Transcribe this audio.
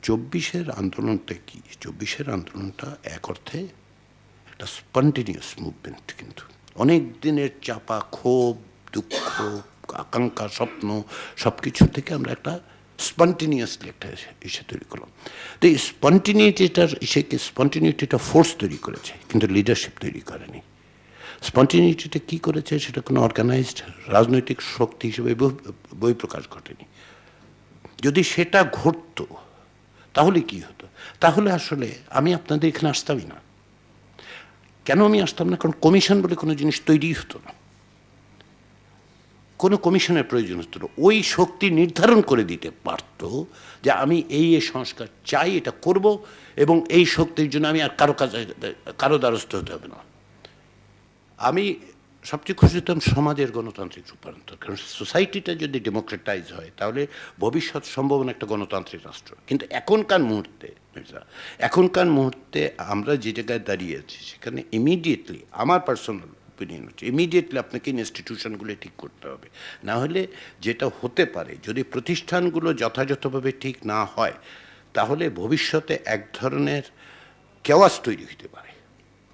24-এর আন্দোলনটা কি? 24-এর আন্দোলনটা এক অর্থে একটা স্পন্টেনিয়াস মুভমেন্ট, কিন্তু অনেক দিনের চাপা ক্ষোভ, দুঃখ, আকাঙ্ক্ষা, স্বপ্ন সবকিছু থেকে আমরা একটা স্পন্টেনিয়াসলি একটা ইসে তৈরি করলাম। তো এই স্পন্টেনিটিটা ফোর্স তৈরি করেছে, কিন্তু লিডারশিপ তৈরি করেনি। স্পন্টেনিটিটা কী করেছে, সেটা কোনো অর্গানাইজড রাজনৈতিক শক্তি হিসেবে বহিঃপ্রকাশ ঘটেনি। যদি সেটা ঘটতো তাহলে কি হতো? তাহলে আসলে আমি আপনাদের এখানে আসতামই না। কেন আমি আসতাম না? কারণ কমিশন বলে কোনো জিনিস তৈরি হতো না, কোনো কমিশনের প্রয়োজন হতো না। ওই শক্তি নির্ধারণ করে দিতে পারত যে আমি এই সংস্কার চাই, এটা করব, এবং এই শক্তির জন্য আমি আর কারো দ্বারস্থ হতে হবে না। আমি সবচেয়ে খুশি হতাম সমাজের গণতান্ত্রিক রূপান্তর, কারণ সোসাইটিটা যদি ডেমোক্রেটাইজ হয় তাহলে ভবিষ্যৎ সম্ভাবনা একটা গণতান্ত্রিক রাষ্ট্র। কিন্তু এখনকার মুহূর্তে আমরা যে জায়গায় দাঁড়িয়ে আছি সেখানে ইমিডিয়েটলি, আমার পার্সোনাল ওপিনিয়ন হচ্ছে, ইমিডিয়েটলি আপনাকে ইনস্টিটিউশনগুলো ঠিক করতে হবে। না হলে যেটা হতে পারে, যদি প্রতিষ্ঠানগুলো যথাযথভাবে ঠিক না হয় তাহলে ভবিষ্যতে এক ধরনের কেওয়াস তৈরি হতে পারে।